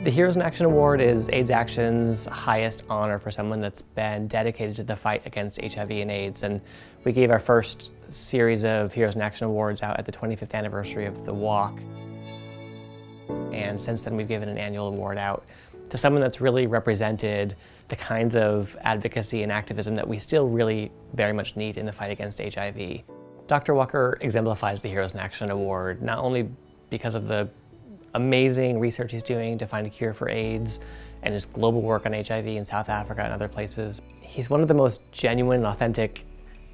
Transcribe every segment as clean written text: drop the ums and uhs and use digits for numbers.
The Heroes in Action Award is AIDS Action's highest honor for someone that's been dedicated to the fight against HIV and AIDS. And we gave our first series of Heroes in Action Awards out at the 25th anniversary of the walk. And since then we've given an annual award out to someone that's really represented the kinds of advocacy and activism that we still really very much need in the fight against HIV. Dr. Walker exemplifies the Heroes in Action Award, not only because of the amazing research he's doing to find a cure for AIDS and his global work on HIV in South Africa and other places. He's one of the most genuine, authentic,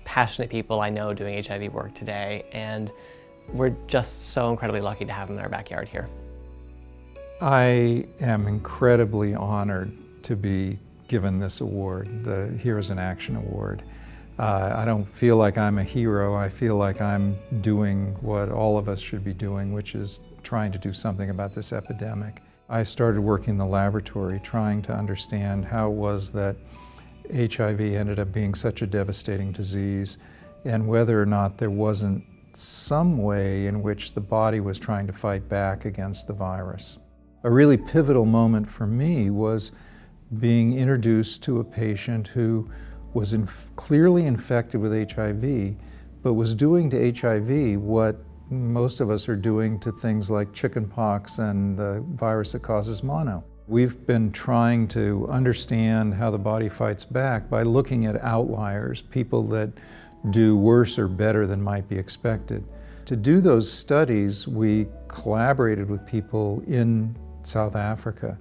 passionate people I know doing HIV work today, and we're just so incredibly lucky to have him in our backyard here. I am incredibly honored to be given this award, the Heroes in Action Award. I don't feel like I'm a hero. I feel like I'm doing what all of us should be doing, which is trying to do something about this epidemic. I started working in the laboratory trying to understand how it was that HIV ended up being such a devastating disease, and whether or not there wasn't some way in which the body was trying to fight back against the virus. A really pivotal moment for me was being introduced to a patient who was clearly infected with HIV, but was doing to HIV what most of us are doing to things like chickenpox and the virus that causes mono. We've been trying to understand how the body fights back by looking at outliers, people that do worse or better than might be expected. To do those studies, we collaborated with people in South Africa.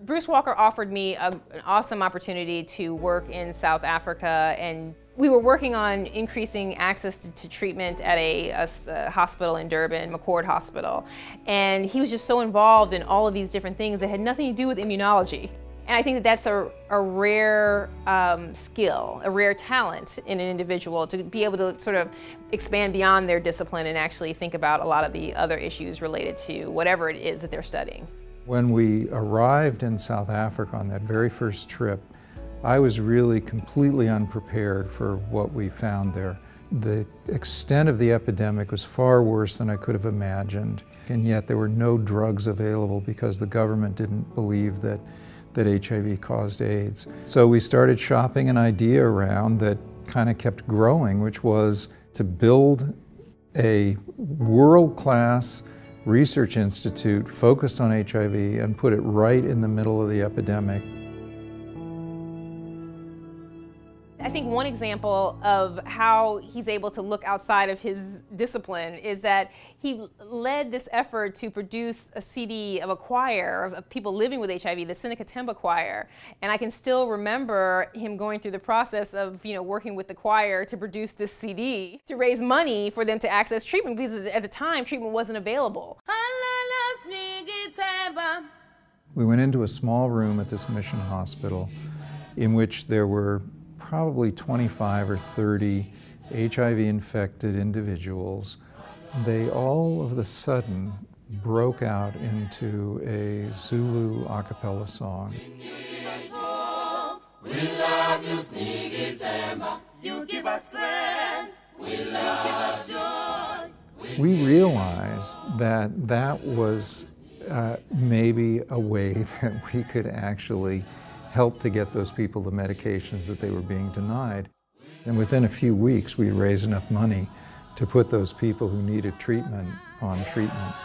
Bruce Walker offered me an awesome opportunity to work in South Africa, and we were working on increasing access to treatment at a hospital in Durban, McCord Hospital. And he was just so involved in all of these different things that had nothing to do with immunology. And I think that that's a rare skill, a rare talent in an individual to be able to sort of expand beyond their discipline and actually think about a lot of the other issues related to whatever it is that they're studying. When we arrived in South Africa on that very first trip, I was really completely unprepared for what we found there. The extent of the epidemic was far worse than I could have imagined, and yet there were no drugs available because the government didn't believe that HIV caused AIDS. So we started shopping an idea around that kind of kept growing, which was to build a world-class research institute focused on HIV and put it right in the middle of the epidemic. I think one example of how he's able to look outside of his discipline is that he led this effort to produce a CD of a choir of people living with HIV, the Seneca Temba Choir. And I can still remember him going through the process of, working with the choir to produce this CD to raise money for them to access treatment, because at the time treatment wasn't available. We went into a small room at this mission hospital in which there were probably 25 or 30 HIV-infected individuals. They all of a sudden broke out into a Zulu a cappella song. We love you, Sneaky Temba. You give us strength. We love you, give us joy. We realized that that was maybe a way that we could actually help to get those people the medications that they were being denied. And within a few weeks, we raised enough money to put those people who needed treatment on treatment.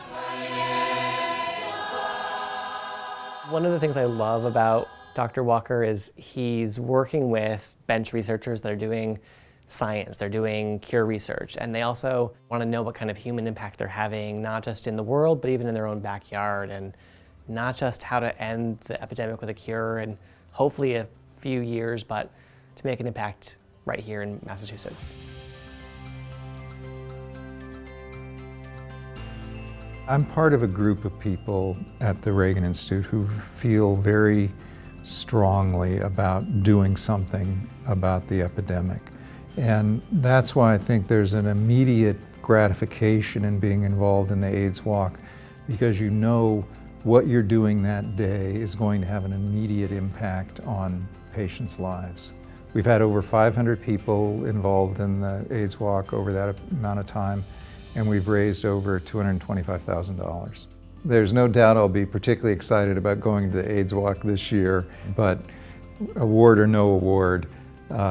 One of the things I love about Dr. Walker is he's working with bench researchers that are doing science, they're doing cure research, and they also want to know what kind of human impact they're having, not just in the world, but even in their own backyard, and not just how to end the epidemic with a cure in hopefully a few years, but to make an impact right here in Massachusetts. I'm part of a group of people at the Reagan Institute who feel very strongly about doing something about the epidemic. And that's why I think there's an immediate gratification in being involved in the AIDS Walk, because you know what you're doing that day is going to have an immediate impact on patients' lives. We've had over 500 people involved in the AIDS Walk over that amount of time, and we've raised over $225,000. There's no doubt I'll be particularly excited about going to the AIDS Walk this year, but award or no award,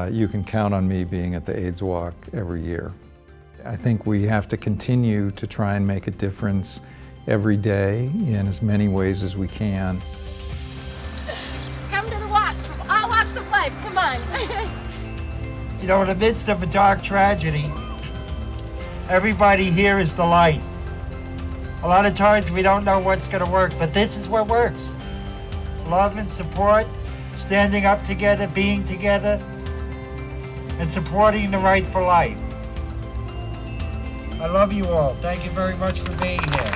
you can count on me being at the AIDS Walk every year. I think we have to continue to try and make a difference every day in as many ways as we can. Come to the walk, all walks of life, come on. You know, in the midst of a dark tragedy, everybody here is the light. A lot of times we don't know what's going to work, but this is what works. Love and support, standing up together, being together, and supporting the right for life. I love you all. Thank you very much for being here.